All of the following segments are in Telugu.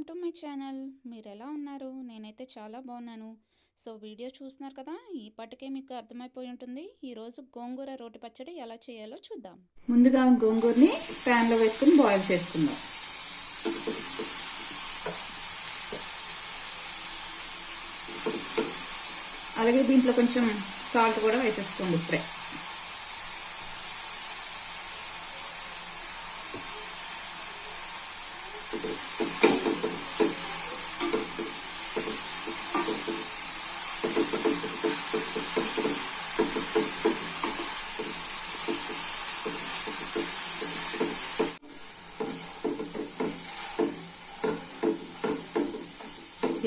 To my channel. మీరు ఎలా ఉన్నారు? నేనైతే చాలా బాగున్నాను. సో వీడియో చూస్తున్నారు కదా, ఈపాటికే మీకు అర్థమైపోయి ఉంటుంది. ఈరోజు గోంగూర రోటి పచ్చడి ఎలా చేయాలో చూద్దాం. ముందుగా గోంగూరని ప్యాన్లో వేసుకుని బాయిల్ చేసుకుందాం. అలాగే దీంట్లో కొంచెం సాల్ట్ కూడా వేసేసుకోండి ఇప్పుడే.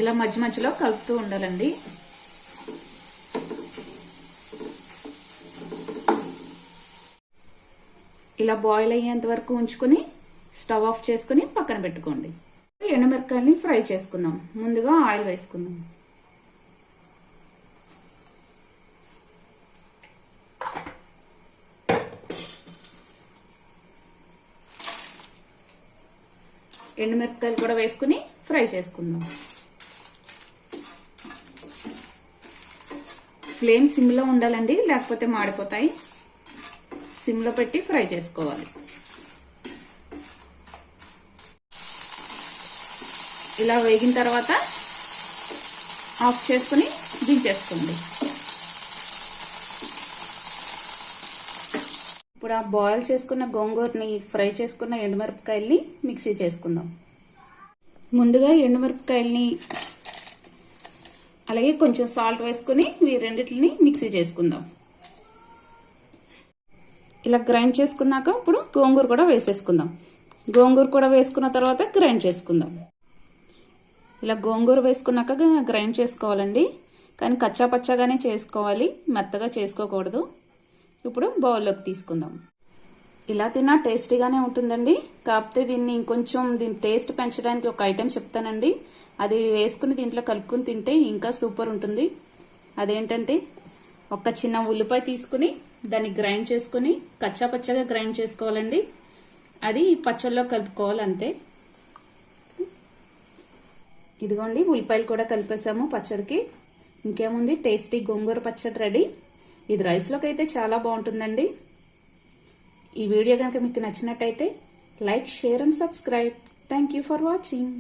ఇలా మధ్య మధ్యలో కలుపుతూ ఉండాలండి. ఇలా బాయిల్ అయ్యేంత వరకు ఉంచుకొని స్టవ్ ఆఫ్ చేసుకుని పక్కన పెట్టుకోండి. ఎండుమిరపకాయలని ఫ్రై చేసుకుందాం. ముందుగా ఆయిల్ వేసుకుందాం. ఎండుమిరపకాయలు కూడా వేసుకుని ఫ్రై చేసుకుందాం. ఫ్లేమ్ సిమ్లో ఉండాలండి, లేకపోతే మాడిపోతాయి. సిమ్లో పెట్టి ఫ్రై చేసుకోవాలి. ఇలా వేగిన తర్వాత ఆఫ్ చేసుకుని దించేసుకోండి. ఇప్పుడు ఆ బాయిల్ చేసుకున్న గోంగూరని ఫ్రై చేసుకున్న ఎండుమిరపకాయల్ని మిక్సీ చేసుకుందాం. ముందుగా ఎండుమిరపకాయల్ని అలాగే కొంచెం సాల్ట్ వేసుకుని ఈ రెండింటిని మిక్సీ చేసుకుందాం. ఇలా గ్రైండ్ చేసుకున్నాక ఇప్పుడు గోంగూర కూడా వేసేసుకుందాం. గోంగూర కూడా వేసుకున్న తర్వాత గ్రైండ్ చేసుకుందాం. ఇలా గోంగూర వేసుకున్నాక గ్రైండ్ చేసుకోవాలండి, కానీ కచ్చా పచ్చాగానే చేసుకోవాలి, మెత్తగా చేసుకోకూడదు. ఇప్పుడు బౌల్లోకి తీసుకుందాం. ఇలా తిన్నా టేస్టీగానే ఉంటుందండి, కాకపోతే దీన్ని ఇంకొంచెం దీని టేస్ట్ పెంచడానికి ఒక ఐటెం చెప్తానండి. అది వేసుకుని దీంట్లో కలుపుకుని తింటే ఇంకా సూపర్ ఉంటుంది. అదేంటంటే ఒక చిన్న ఉల్లిపాయ తీసుకుని దాన్ని గ్రైండ్ చేసుకుని కచ్చా పచ్చగా గ్రైండ్ చేసుకోవాలండి. అది పచ్చళ్ళలో కలుపుకోవాలి అంతే. ఇదిగోండి, ఉల్లిపాయలు కూడా కలిపేసాము పచ్చడికి. ఇంకేముంది, టేస్టీ గోంగూర పచ్చడి రెడీ. ఇది రైస్లోకి అయితే చాలా బాగుంటుందండి. ఈ వీడియో కనుక మీకు నచ్చినట్టయితే like, share and subscribe. Thank you for watching.